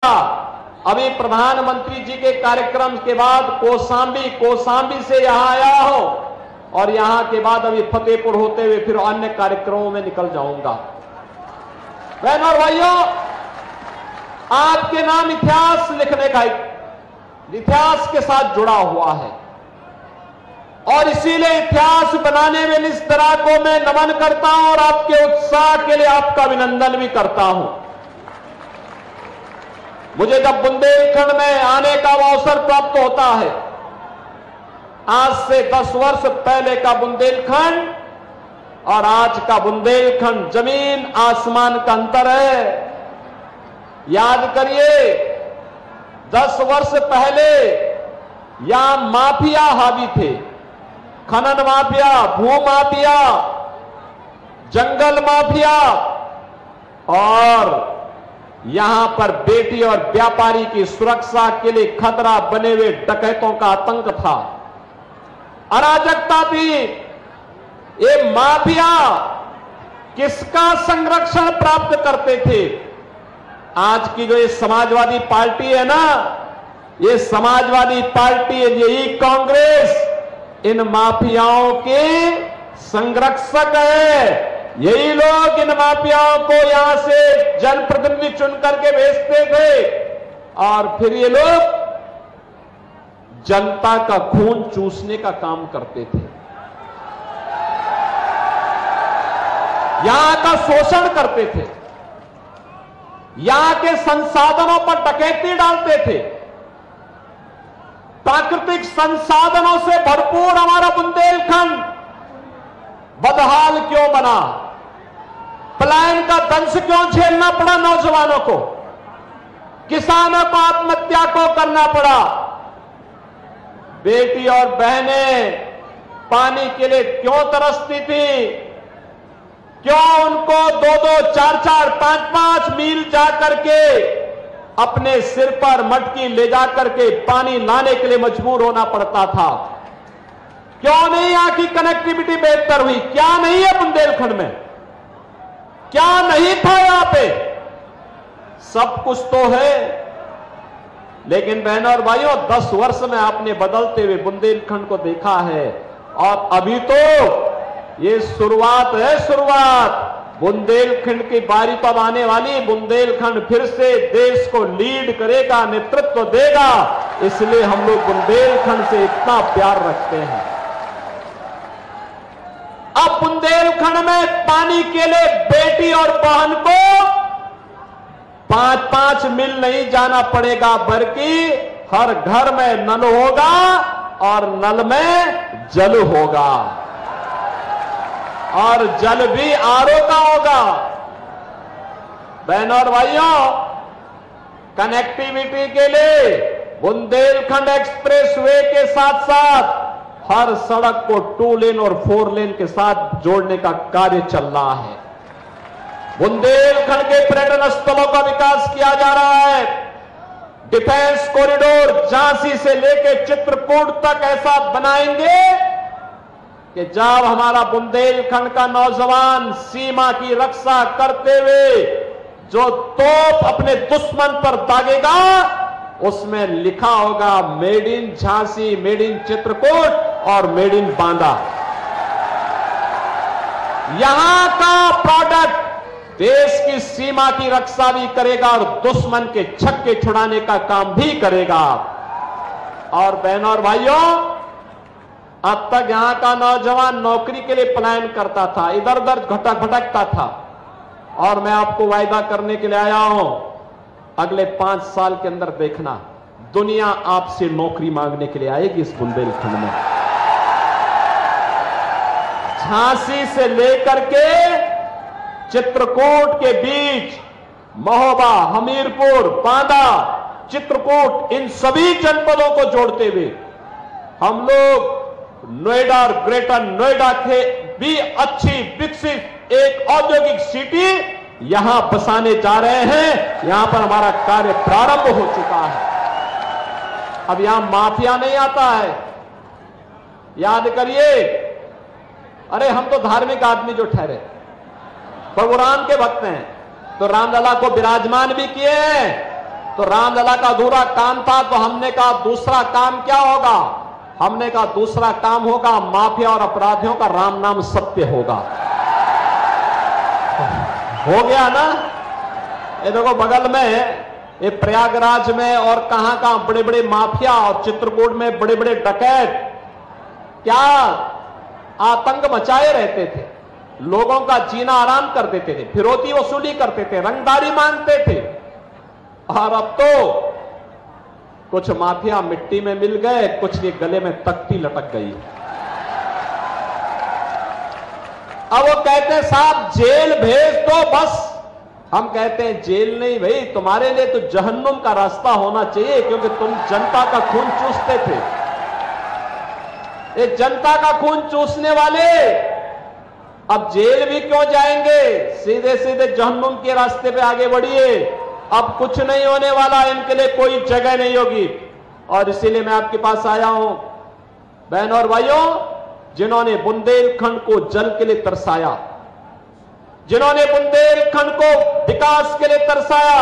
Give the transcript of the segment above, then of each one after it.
अभी प्रधानमंत्री जी के कार्यक्रम के बाद कौशांबी से यहां आया हूं और यहां के बाद अभी फतेहपुर होते हुए फिर अन्य कार्यक्रमों में निकल जाऊंगा। बहनों और भाइयों, आपके नाम इतिहास लिखने का इतिहास के साथ जुड़ा हुआ है और इसीलिए इतिहास बनाने में इस तरह को मैं नमन करता हूं और आपके उत्साह के लिए आपका अभिनंदन भी करता हूं। मुझे जब बुंदेलखंड में आने का अवसर प्राप्त होता है, आज से 10 वर्ष पहले का बुंदेलखंड और आज का बुंदेलखंड जमीन आसमान का अंतर है। याद करिए, 10 वर्ष पहले यहां माफिया हावी थे, खनन माफिया, भू माफिया, जंगल माफिया और यहां पर बेटी और व्यापारी की सुरक्षा के लिए खतरा बने हुए डकैतों का आतंक था, अराजकता थी। ये माफिया किसका संरक्षण प्राप्त करते थे? आज की जो ये समाजवादी पार्टी है ना, ये समाजवादी पार्टी, यही कांग्रेस इन माफियाओं के संरक्षक है। यही लोग इन माफियाओं को यहां से जनप्रतिनिधि चुन करके भेजते थे और फिर ये लोग जनता का खून चूसने का काम करते थे, यहां का शोषण करते थे, यहां के संसाधनों पर डकैती डालते थे। प्राकृतिक संसाधनों से भरपूर हमारा बुंदेलखंड बदहाल क्यों बना? पलायन का दंश क्यों झेलना पड़ा नौजवानों को? किसानों को आत्महत्या को करना पड़ा? बेटी और बहनें पानी के लिए क्यों तरसती थी? क्यों उनको 2-2, 4-4, 5-5 मील जाकर के अपने सिर पर मटकी ले जाकर के पानी लाने के लिए मजबूर होना पड़ता था? क्यों नहीं यहां की कनेक्टिविटी बेहतर हुई? क्या नहीं है बुंदेलखंड में? क्या नहीं था यहां पे? सब कुछ तो है। लेकिन बहनों और भाइयों, 10 वर्ष में आपने बदलते हुए बुंदेलखंड को देखा है और अभी तो ये शुरुआत है, शुरुआत। बुंदेलखंड की बारी तब आने वाली, बुंदेलखंड फिर से देश को लीड करेगा, नेतृत्व देगा। इसलिए हम लोग बुंदेलखंड से इतना प्यार रखते हैं। अब बुंदेलखंड में पानी के लिए बेटी और बहन को 5-5 मील नहीं जाना पड़ेगा, बल्कि हर घर में नल होगा और नल में जल होगा और जल भी आरओ का होगा। बहनों और भाइयों, कनेक्टिविटी के लिए बुंदेलखंड एक्सप्रेसवे के साथ साथ हर सड़क को 2 लेन और 4 लेन के साथ जोड़ने का कार्य चल रहा है। बुंदेलखंड के पर्यटन स्थलों का विकास किया जा रहा है। डिफेंस कॉरिडोर झांसी से लेकर चित्रकूट तक ऐसा बनाएंगे कि जब हमारा बुंदेलखंड का नौजवान सीमा की रक्षा करते हुए जो तोप अपने दुश्मन पर दागेगा, उसमें लिखा होगा made in Jhansi, made in Chitrakoot और मेड इन बांदा। यहां का प्रोडक्ट देश की सीमा की रक्षा भी करेगा और दुश्मन के छक्के छुड़ाने का काम भी करेगा। और बहनों और भाइयों, अब तक यहां का नौजवान नौकरी के लिए पलायन करता था, इधर उधर भटकता था और मैं आपको वायदा करने के लिए आया हूं, अगले 5 साल के अंदर देखना, दुनिया आपसे नौकरी मांगने के लिए आएगी इस बुंदेलखंड में। झांसी से लेकर के चित्रकूट के बीच महोबा, हमीरपुर, बांदा, चित्रकूट, इन सभी जनपदों को जोड़ते हुए हम लोग नोएडा और ग्रेटर नोएडा के भी अच्छी विकसित एक औद्योगिक सिटी यहां बसाने जा रहे हैं। यहां पर हमारा कार्य प्रारंभ हो चुका है। अब यहां माफिया नहीं आता है। याद करिए, अरे हम तो धार्मिक आदमी जो ठहरे, प्रभु राम के भक्त हैं, तो रामलला को विराजमान भी किए हैं तो रामलला का अधूरा काम था, तो हमने कहा दूसरा काम क्या होगा? हमने कहा दूसरा काम होगा माफिया और अपराधियों का राम नाम सत्य होगा। हो गया ना? ये देखो बगल में, ये प्रयागराज में और कहां कहां बड़े बड़े माफिया, और चित्रकूट में बड़े बड़े डकैत क्या आतंक मचाए रहते थे, लोगों का जीना आराम कर देते थे, फिरौती वसूली करते थे, रंगदारी मांगते थे। और अब तो कुछ माफिया मिट्टी में मिल गए, कुछ के गले में तख्ती लटक गई। अब वो कहते हैं साहब जेल भेज दो बस। हम कहते हैं जेल नहीं भाई, तुम्हारे लिए तो जहन्नुम का रास्ता होना चाहिए, क्योंकि तुम जनता का खून चूसते थे। ये जनता का खून चूसने वाले अब जेल भी क्यों जाएंगे? सीधे सीधे जहन्नुम के रास्ते पे आगे बढ़िए। अब कुछ नहीं होने वाला, इनके लिए कोई जगह नहीं होगी। और इसीलिए मैं आपके पास आया हूं बहनों और भाइयों, जिन्होंने बुंदेलखंड को जल के लिए तरसाया, जिन्होंने बुंदेलखंड को विकास के लिए तरसाया,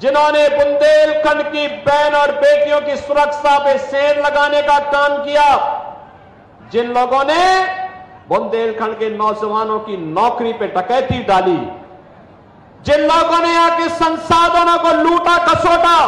जिन्होंने बुंदेलखंड की बहन और बेटियों की सुरक्षा पे सेंध लगाने का काम किया, जिन लोगों ने बुंदेलखंड के नौजवानों की नौकरी पे डकैती डाली, जिन लोगों ने यहां के संसाधनों को लूटा खसोटा,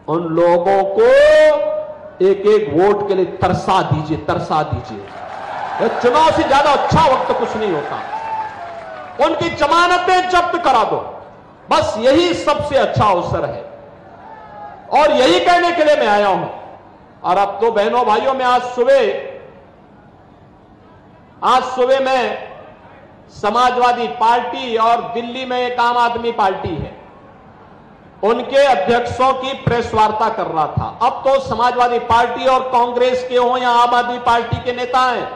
उन लोगों को एक एक वोट के लिए तरसा दीजिए, तरसा दीजिए। चुनाव से ज्यादा अच्छा वक्त कुछ नहीं होता। उनकी जमानतें जब्त करा दो, बस यही सबसे अच्छा अवसर है। और यही कहने के लिए मैं आया हूं। और अब तो बहनों भाइयों, मैं आज सुबह में समाजवादी पार्टी और दिल्ली में एक आम आदमी पार्टी है, उनके अध्यक्षों की प्रेस वार्ता कर रहा था। अब तो समाजवादी पार्टी और कांग्रेस के हो या आम आदमी पार्टी के नेता हैं,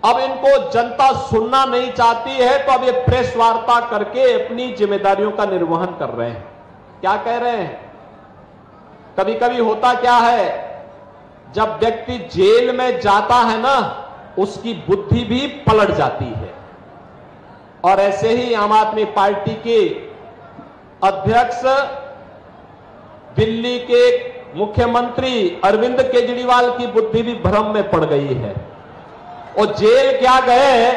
अब इनको जनता सुनना नहीं चाहती है, तो अब ये प्रेस वार्ता करके अपनी जिम्मेदारियों का निर्वहन कर रहे हैं। क्या कह रहे हैं? कभी कभी होता क्या है, जब व्यक्ति जेल में जाता है ना, उसकी बुद्धि भी पलट जाती है। और ऐसे ही आम आदमी पार्टी के अध्यक्ष दिल्ली के मुख्यमंत्री अरविंद केजरीवाल की बुद्धि भी भ्रम में पड़ गई है। और जेल क्या गए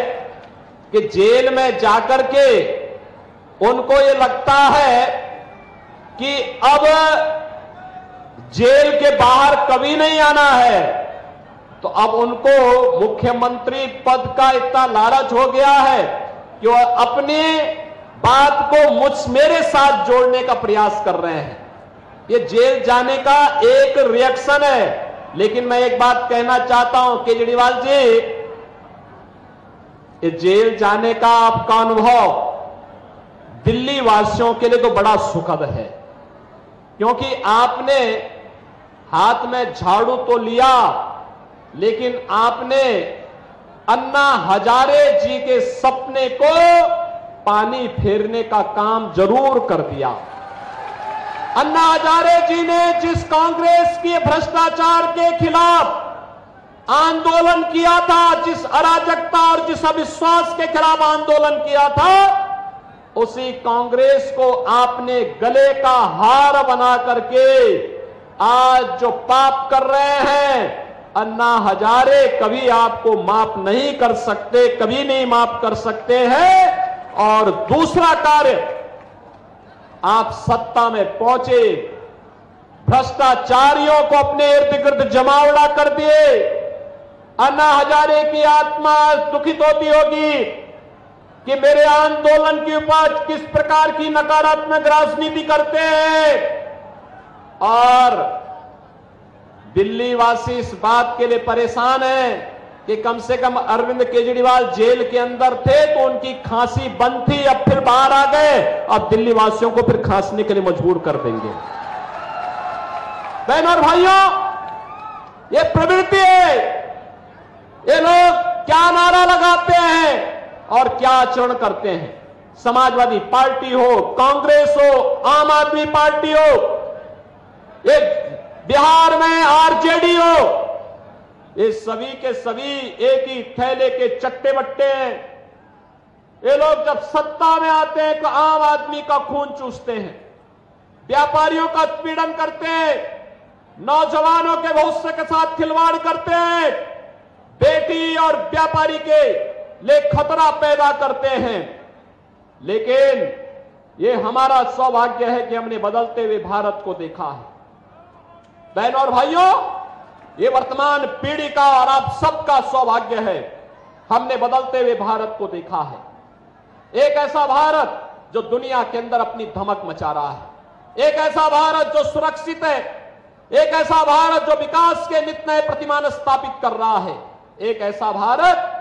कि जेल में जाकर के उनको ये लगता है कि अब जेल के बाहर कभी नहीं आना है, तो अब उनको मुख्यमंत्री पद का इतना लालच हो गया है कि वो अपनी बात को मेरे साथ जोड़ने का प्रयास कर रहे हैं। ये जेल जाने का एक रिएक्शन है। लेकिन मैं एक बात कहना चाहता हूं केजरीवाल जी, ये जेल जाने का आपका अनुभव दिल्ली वासियों के लिए तो बड़ा सुखद है, क्योंकि आपने हाथ में झाड़ू तो लिया, लेकिन आपने अन्ना हजारे जी के सपने को पानी फेरने का काम जरूर कर दिया। अन्ना हजारे जी ने जिस कांग्रेस के भ्रष्टाचार के खिलाफ आंदोलन किया था, जिस अराजकता और जिस अविश्वास के खिलाफ आंदोलन किया था, उसी कांग्रेस को आपने गले का हार बना करके आज जो पाप कर रहे हैं, अन्ना हजारे कभी आपको माफ नहीं कर सकते, कभी नहीं माफ कर सकते हैं। और दूसरा कार्य, आप सत्ता में पहुंचे, भ्रष्टाचारियों को अपने इर्द गिर्द जमावड़ा कर दिए। अन्ना हजारे की आत्मा दुखित होती होगी कि मेरे आंदोलन के ऊपर किस प्रकार की नकारात्मक राजनीति करते हैं। और दिल्ली वासी इस बात के लिए परेशान है कि कम से कम अरविंद केजरीवाल जेल के अंदर थे तो उनकी खांसी बंद थी, अब फिर बाहर आ गए, अब दिल्ली वासियों को फिर खांसने के लिए मजबूर कर देंगे। बहनों और भाइयों, ये प्रवृत्ति है। ये लोग क्या नारा लगाते हैं और क्या आचरण करते हैं। समाजवादी पार्टी हो, कांग्रेस हो, आम आदमी पार्टी हो, ये बिहार में आरजेडी हो, ये सभी के सभी एक ही थैले के चट्टे बट्टे हैं। ये लोग जब सत्ता में आते हैं तो आम आदमी का खून चूसते हैं। व्यापारियों का उत्पीड़न करते हैं, नौजवानों के भविष्य के साथ खिलवाड़ करते हैं, बेटी और व्यापारी के लिए खतरा पैदा करते हैं। लेकिन ये हमारा सौभाग्य है कि हमने बदलते हुए भारत को देखा है। बहनों और भाइयों, ये वर्तमान पीढ़ी का और आप सबका सौभाग्य है, हमने बदलते हुए भारत को देखा है। एक ऐसा भारत जो दुनिया के अंदर अपनी धमक मचा रहा है, एक ऐसा भारत जो सुरक्षित है, एक ऐसा भारत जो विकास के नित नए प्रतिमान स्थापित कर रहा है, एक ऐसा भारत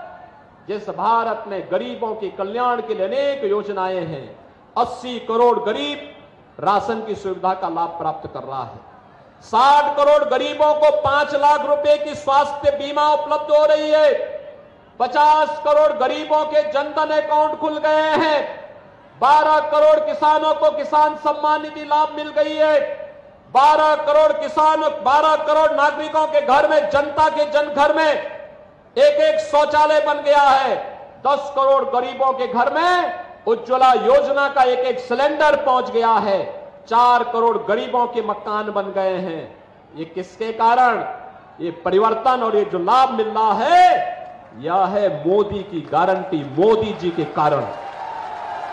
जिस भारत में गरीबों के कल्याण के लिए अनेक योजनाएं हैं। 80 करोड़ गरीब राशन की सुविधा का लाभ प्राप्त कर रहा है। 60 करोड़ गरीबों को 5 लाख रुपए की स्वास्थ्य बीमा उपलब्ध हो रही है। 50 करोड़ गरीबों के जनधन अकाउंट खुल गए हैं। 12 करोड़ किसानों को किसान सम्मान निधि लाभ मिल गई है। 12 करोड़ नागरिकों के घर में, जनता के जन घर में एक शौचालय बन गया है। 10 करोड़ गरीबों के घर में उज्ज्वला योजना का एक सिलेंडर पहुंच गया है। 4 करोड़ गरीबों के मकान बन गए हैं। ये किसके कारण? ये परिवर्तन और ये जो लाभ मिल रहा है, यह है मोदी की गारंटी, मोदी जी के कारण।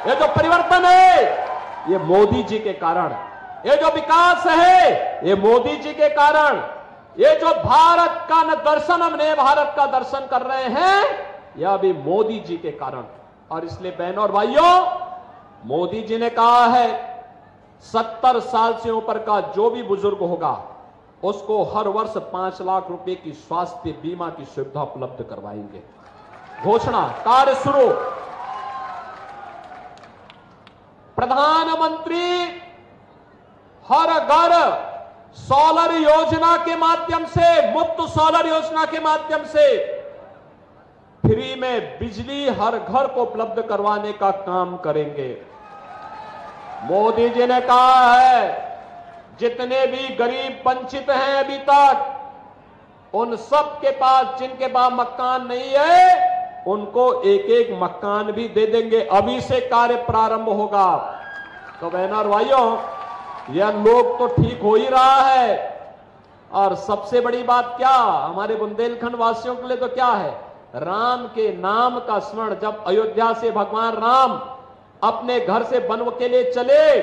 ये जो परिवर्तन है, ये मोदी जी के कारण। ये जो विकास है, ये मोदी जी के कारण। ये जो भारत का दर्शन, हमने भारत का दर्शन कर रहे हैं, यह भी मोदी जी के कारण। और इसलिए बहनों और भाइयों, मोदी जी ने कहा है 70 साल से ऊपर का जो भी बुजुर्ग होगा उसको हर वर्ष 5 लाख रुपए की स्वास्थ्य बीमा की सुविधा उपलब्ध करवाएंगे। घोषणा, कार्य शुरू। प्रधानमंत्री हर घर सोलर योजना के माध्यम से, मुफ्त सोलर योजना के माध्यम से फ्री में बिजली हर घर को उपलब्ध करवाने का काम करेंगे। मोदी जी ने कहा है जितने भी गरीब वंचित हैं अभी तक, उन सब के पास, जिनके पास मकान नहीं है, उनको एक एक मकान भी दे देंगे। अभी से कार्य प्रारंभ होगा। तो बहनों और भाइयों, यह लोग तो ठीक हो ही रहा है। और सबसे बड़ी बात क्या, हमारे बुंदेलखंड वासियों के लिए तो क्या है, राम के नाम का स्मरण। जब अयोध्या से भगवान राम अपने घर से वन के लिए चले,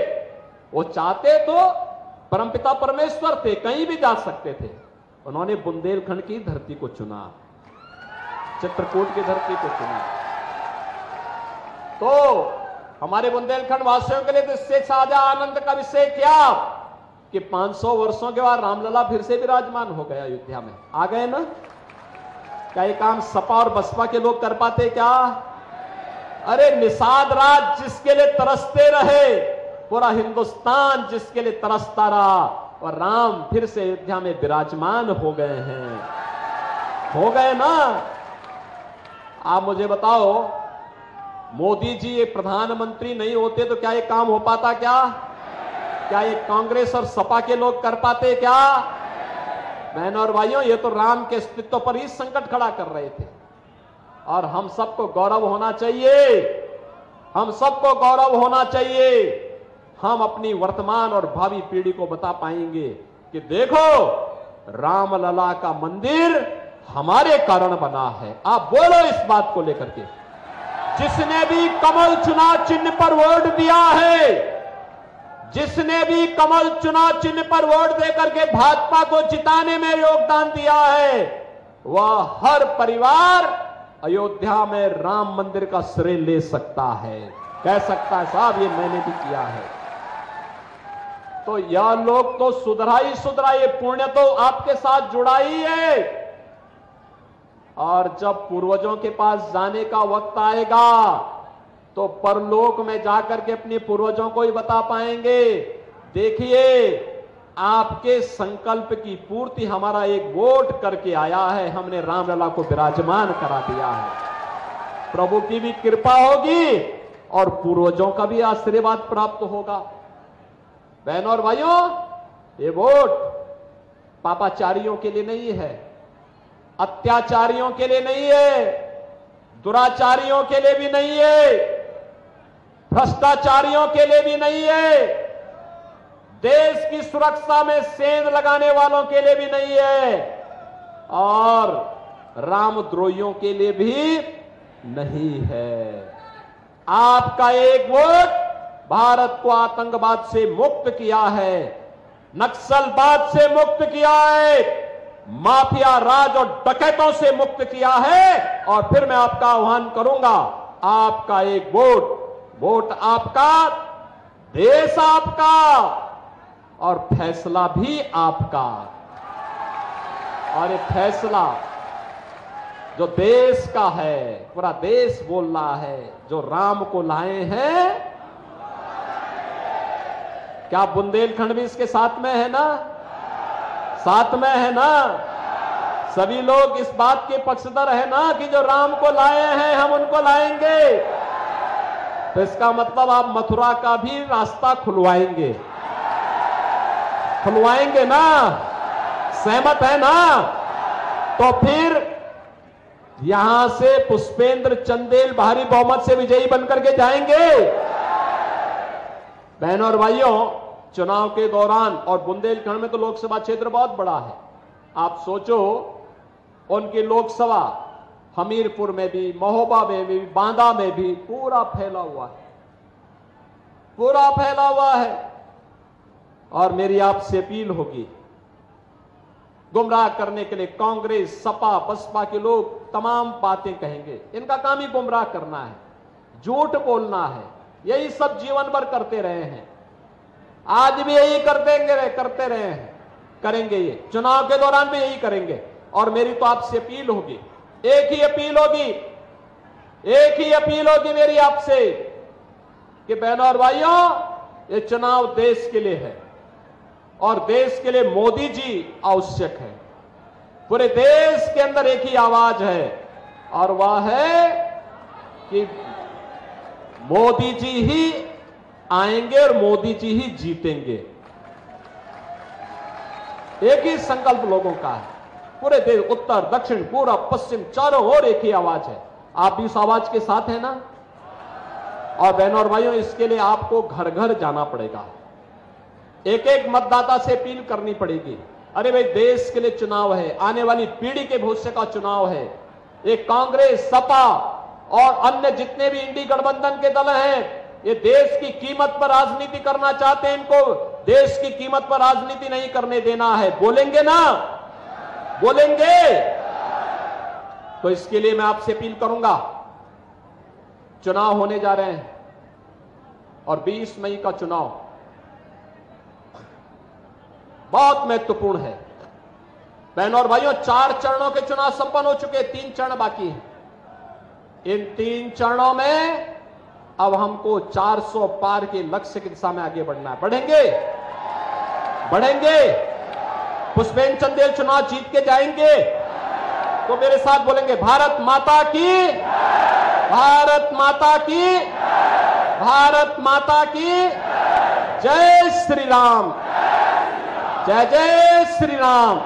वो चाहते तो परमपिता परमेश्वर थे, कहीं भी जा सकते थे। उन्होंने बुंदेलखंड की धरती को चुना, चित्रकूट की धरती को चुना। तो हमारे बुंदेलखंड वासियों के लिए तो इससे साझा आनंद का विषय क्या कि 500 वर्षों के बाद रामलला फिर से विराजमान हो गया अयोध्या में। आ गए ना? क्या ये काम सपा और बसपा के लोग कर पाते क्या? अरे निषाद राज जिसके लिए तरसते रहे, पूरा हिंदुस्तान जिसके लिए तरसता रहा, और राम फिर से अयोध्या में विराजमान हो गए हैं। हो गए ना? आप मुझे बताओ, मोदी जी ये प्रधानमंत्री नहीं होते तो क्या ये काम हो पाता? क्या ये कांग्रेस और सपा के लोग कर पाते क्या? बहनों और भाइयों, ये तो राम के अस्तित्व पर ही संकट खड़ा कर रहे थे। और हम सबको गौरव होना चाहिए, हम सबको गौरव होना चाहिए। हम अपनी वर्तमान और भावी पीढ़ी को बता पाएंगे कि देखो, रामलला का मंदिर हमारे कारण बना है। आप बोलो इस बात को लेकर के। जिसने भी कमल चुनाव चिन्ह पर वोट दिया है, जिसने भी कमल चुनाव चिन्ह पर वोट देकर के भाजपा को जिताने में योगदान दिया है, वह हर परिवार अयोध्या में राम मंदिर का श्रेय ले सकता है, कह सकता है साहब ये मैंने भी किया है। तो यह लोग तो सुधरा ही सुधरा, ये पुण्य तो आपके साथ जुड़ा ही है। और जब पूर्वजों के पास जाने का वक्त आएगा तो परलोक में जाकर के अपने पूर्वजों को ही बता पाएंगे, देखिए आपके संकल्प की पूर्ति हमारा एक वोट करके आया है, हमने रामलला को विराजमान करा दिया है। प्रभु की भी कृपा होगी और पूर्वजों का भी आशीर्वाद प्राप्त होगा। बहनों और भाइयों, ये वोट पापाचारियों के लिए नहीं है, अत्याचारियों के लिए नहीं है, दुराचारियों के लिए भी नहीं है, भ्रष्टाचारियों के लिए भी नहीं है, की सुरक्षा में सेंध लगाने वालों के लिए भी नहीं है और रामद्रोहियों के लिए भी नहीं है। आपका एक वोट भारत को आतंकवाद से मुक्त किया है, नक्सलवाद से मुक्त किया है, माफिया राज और डकैतों से मुक्त किया है। और फिर मैं आपका आह्वान करूंगा, आपका एक वोट आपका, देश आपका और फैसला भी आपका। और ये फैसला जो देश का है, पूरा देश बोल रहा है, जो राम को लाए हैं। क्या बुंदेलखंड भी इसके साथ में है ना? साथ में है ना? सभी लोग इस बात के पक्षधर है ना कि जो राम को लाए हैं हम उनको लाएंगे। तो इसका मतलब आप मथुरा का भी रास्ता खुलवाएंगे ना? सहमत है ना? तो फिर यहां से पुष्पेंद्र चंदेल भारी बहुमत से विजयी बनकर के जाएंगे। बहनों और भाइयों, चुनाव के दौरान, और बुंदेलखंड में तो लोकसभा क्षेत्र बहुत बड़ा है, आप सोचो उनकी लोकसभा हमीरपुर में भी, महोबा में भी, बांदा में भी पूरा फैला हुआ है। और मेरी आपसे अपील होगी, गुमराह करने के लिए कांग्रेस, सपा, बसपा के लोग तमाम बातें कहेंगे, इनका काम ही गुमराह करना है, झूठ बोलना है, यही सब जीवन भर करते रहे हैं, आज भी यही करते रहे हैं, करेंगे, ये चुनाव के दौरान भी यही करेंगे। और मेरी तो आपसे अपील होगी, एक ही अपील होगी मेरी आपसे कि बहनों और भाइयों, ये चुनाव देश के लिए है और देश के लिए मोदी जी आवश्यक है। पूरे देश के अंदर एक ही आवाज है और वह है कि मोदी जी ही आएंगे और मोदी जी ही जीतेंगे। एक ही संकल्प लोगों का है, पूरे देश, उत्तर, दक्षिण, पूर्व, पश्चिम, चारों ओर एक ही आवाज है। आप भी इस आवाज के साथ हैं ना? और बहनों और भाइयों, इसके लिए आपको घर घर जाना पड़ेगा, एक एक मतदाता से अपील करनी पड़ेगी। अरे भाई, देश के लिए चुनाव है, आने वाली पीढ़ी के भविष्य का चुनाव है। ये कांग्रेस, सपा और अन्य जितने भी इंडी गठबंधन के दल हैं, ये देश की कीमत पर राजनीति करना चाहते हैं। इनको देश की कीमत पर राजनीति नहीं करने देना है। बोलेंगे ना? बोलेंगे? तो इसके लिए मैं आपसे अपील करूंगा, चुनाव होने जा रहे हैं और 20 मई का चुनाव बहुत महत्वपूर्ण है। बहनों और भाइयों, 4 चरणों के चुनाव संपन्न हो चुके, 3 चरण बाकी हैं। इन 3 चरणों में अब हमको 400 पार के लक्ष्य की दिशा में आगे बढ़ना है। बढ़ेंगे। पुष्पेंद्र चंदेल चुनाव जीत के जाएंगे। तो मेरे साथ बोलेंगे, भारत माता की, भारत माता की, भारत माता की जय श्री राम, जय जय श्री राम।